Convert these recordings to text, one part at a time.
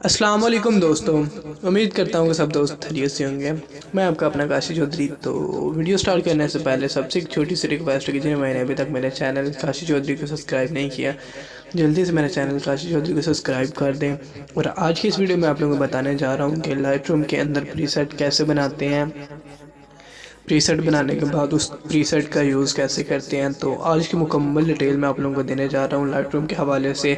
अस्सलाम वालेकुम दोस्तों। उम्मीद करता हूँ कि सब दोस्त खैरियत से होंगे। मैं आपका अपना काशी चौधरी। तो वीडियो स्टार्ट करने से पहले सबसे एक छोटी सी रिक्वेस्ट है कि जिन्हें मैंने अभी तक मेरे चैनल काशी चौधरी को सब्सक्राइब नहीं किया, जल्दी से मेरे चैनल काशी चौधरी को सब्सक्राइब कर दें। और आज की इस वीडियो में आप लोगों को बताने जा रहा हूँ कि लाइटरूम के अंदर प्रीसेट कैसे बनाते हैं, प्रीसेट बनाने के बाद उस प्रीसेट का यूज़ कैसे करते हैं। तो आज की मुकम्मल डिटेल मैं आप लोगों को देने जा रहा हूँ लाइटरूम के हवाले से।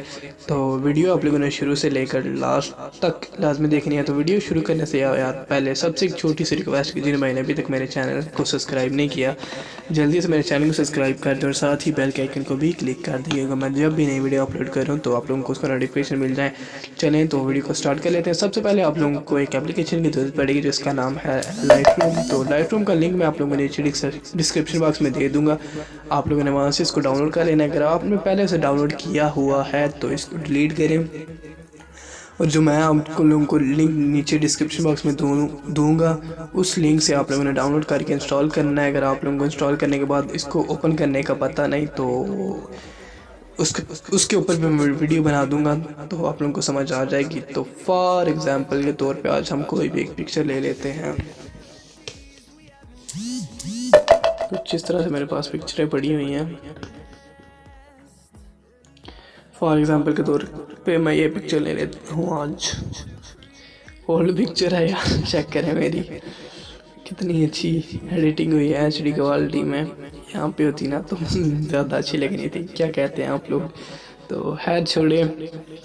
तो वीडियो आप लोगों ने शुरू से लेकर लास्ट तक लाजमी देखनी है। तो वीडियो शुरू करने से यार पहले सबसे एक छोटी सी रिक्वेस्ट की, जिन्हें मैंने अभी तक मेरे चैनल को सब्सक्राइब नहीं किया, जल्दी से मेरे चैनल को सब्सक्राइब कर दें और साथ ही बेल के आइकन को भी क्लिक कर दीजिएगा। मैं जब भी नई वीडियो अपलोड कर रहा हूँ तो आप लोगों को उसका नोटिफिकेशन मिल जाए। चलें तो वीडियो को स्टार्ट कर लेते हैं। सबसे पहले आप लोगों को एक एप्लीकेशन की जरूरत पड़ेगी जिसका नाम है लाइटरूम। तो लाइटरूम का लिंक मैं आप लोगों को नीचे डिस्क्रिप्शन बॉक्स में दे दूंगा। आप लोगों ने वहाँ से इसको डाउनलोड कर लेना है। अगर आपने पहले से डाउनलोड किया हुआ है तो इसको डिलीट करें, और जो मैं आप लोगों को लिंक नीचे डिस्क्रिप्शन बॉक्स में दूंगा उस लिंक से आप लोगों ने डाउनलोड करके इंस्टॉल करना है। अगर आप लोगों को इंस्टॉल करने के बाद इसको ओपन करने का पता नहीं तो उसके ऊपर भी मैं वीडियो बना दूंगा, तो आप लोगों को समझ आ जाएगी। तो फॉर एग्जांपल के तौर पे आज हम कोई भी एक पिक्चर ले लेते हैं। कुछ इस तरह से मेरे पास पिक्चरें पड़ी हुई हैं। फॉर एग्जांपल के तौर पे मैं ये पिक्चर ले लेता हूँ। आज ओल्ड पिक्चर है यार, चेक करें मेरी कितनी अच्छी एडिटिंग हुई है HD क्वालिटी में। यहाँ पे होती ना तो ज़्यादा अच्छी लगनी थी, क्या कहते हैं आप लोग। तो है छोड़े।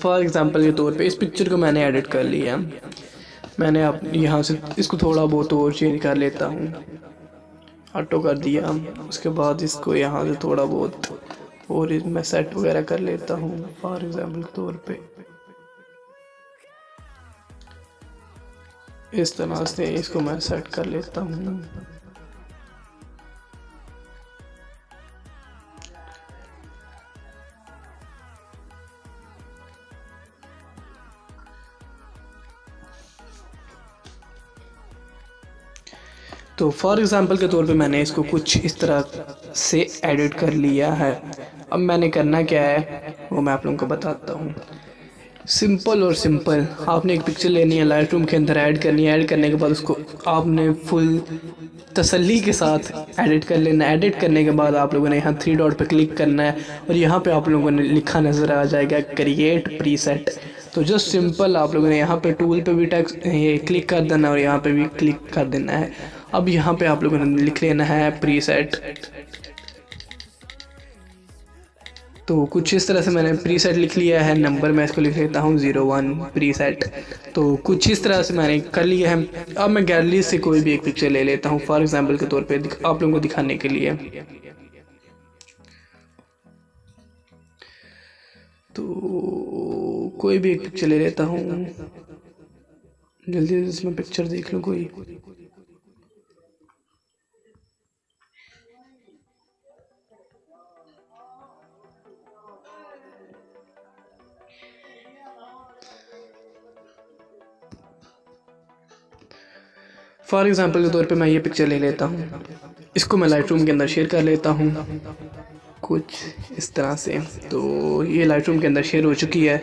फॉर एग्जांपल के तौर पे इस पिक्चर को मैंने एडिट कर लिया। मैंने अब यहाँ से इसको थोड़ा बहुत और चेंज कर लेता हूँ, ऑटो कर दिया। उसके बाद इसको यहाँ से थोड़ा बहुत और मैं सेट वगैरह कर लेता हूँ। फॉर एग्जांपल के तौर पे इस तरह से इसको मैं सेट कर लेता हूँ। तो फॉर एग्ज़ाम्पल के तौर पे मैंने इसको कुछ इस तरह से एडिट कर लिया है। अब मैंने करना क्या है वो मैं आप लोगों को बताता हूँ। सिंपल और सिंपल, आपने एक पिक्चर लेनी है, लाइटरूम के अंदर ऐड करनी है। ऐड करने के बाद उसको आपने फुल तसल्ली के साथ एडिट कर लेना है। एडिट करने के बाद आप लोगों ने यहाँ 3 डॉट पे क्लिक करना है और यहाँ पे आप लोगों ने लिखा नज़र आ जाएगा क्रिएट प्रीसेट। तो जस्ट सिंपल आप लोगों ने यहाँ पे टूल पे भी ये क्लिक कर देना और यहाँ पे भी क्लिक कर देना है। अब यहाँ पे आप लोगों ने लिख लेना है प्रीसेट। तो कुछ इस तरह से मैंने प्रीसेट लिख लिया है। नंबर मैं इसको लिख लेता हूँ 01 प्रीसेट। तो कुछ इस तरह से मैंने कर लिया है। अब मैं गैलरी से कोई भी एक पिक्चर ले लेता हूँ फॉर एग्जांपल के तौर पे आप लोगों को दिखाने के लिए। तो कोई भी एक पिक्चर ले लेता हूँ, जल्दी से इसमें पिक्चर देख लूँ कोई। फॉर एग्जांपल के तौर पे मैं ये पिक्चर ले लेता हूँ। इसको मैं लाइटरूम के अंदर शेयर कर लेता हूँ कुछ इस तरह से। तो ये लाइटरूम के अंदर शेयर हो चुकी है।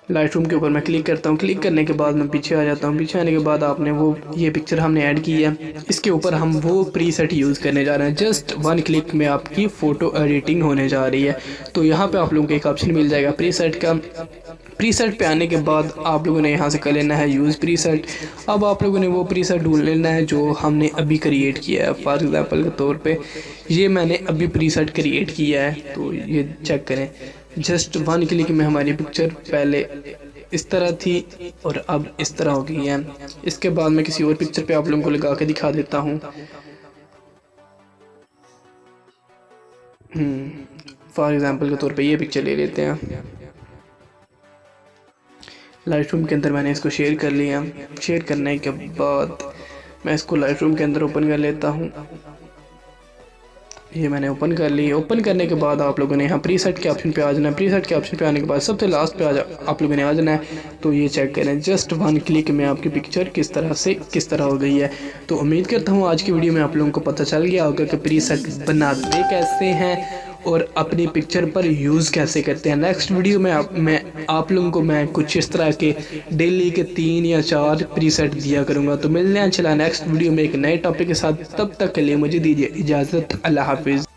लाइटरूम के ऊपर मैं क्लिक करता हूँ। क्लिक करने के बाद मैं पीछे आ जाता हूँ। पीछे आने के बाद आपने वो ये पिक्चर हमने ऐड की है, इसके ऊपर हम वो प्रीसेट यूज़ करने जा रहे हैं। जस्ट 1 क्लिक में आपकी फ़ोटो एडिटिंग होने जा रही है। तो यहाँ पे आप लोगों को एक ऑप्शन मिल जाएगा प्रीसेट का। प्रीसेट पे आने के बाद आप लोगों ने यहाँ से कर लेना है यूज़ प्रीसेट। अब आप लोगों ने वो प्रीसेट ढूंढ लेना है जो हमने अभी क्रिएट किया है। फॉर एग्जांपल के तौर पे ये मैंने अभी प्रीसेट क्रिएट किया है, तो ये चेक करें। जस्ट 1 क्लिक में हमारी पिक्चर पहले इस तरह थी और अब इस तरह हो गई है। इसके बाद मैं किसी और पिक्चर पे आप लोगों को लगा के दिखा देता हूँ। फॉर एग्जांपल के तौर पे ये पिक्चर ले लेते हैं। लाइटरूम के अंदर मैंने इसको शेयर कर लिया। शेयर करने के बाद मैं इसको लाइटरूम के अंदर ओपन कर लेता हूँ। ये मैंने ओपन कर ली। ओपन करने के बाद आप लोगों ने यहाँ प्रीसेट के ऑप्शन पे आ जाना है। प्रीसेट के ऑप्शन पे आने के बाद सबसे लास्ट पे आप लोगों ने आ जाना है। तो ये चेक करें, जस्ट 1 क्लिक में आपकी पिक्चर किस तरह हो गई है। तो उम्मीद करता हूँ आज की वीडियो में आप लोगों को पता चल गया होगा कि प्रीसेट बनाते कैसे हैं और अपनी पिक्चर पर यूज़ कैसे करते हैं। नेक्स्ट वीडियो में आप लोगों को मैं कुछ इस तरह के डेली के 3 या 4 प्रीसेट दिया करूँगा। तो मिलने हैं चला नेक्स्ट वीडियो में एक नए टॉपिक के साथ। तब तक के लिए मुझे दीजिए इजाज़त। अल्लाह हाफिज़।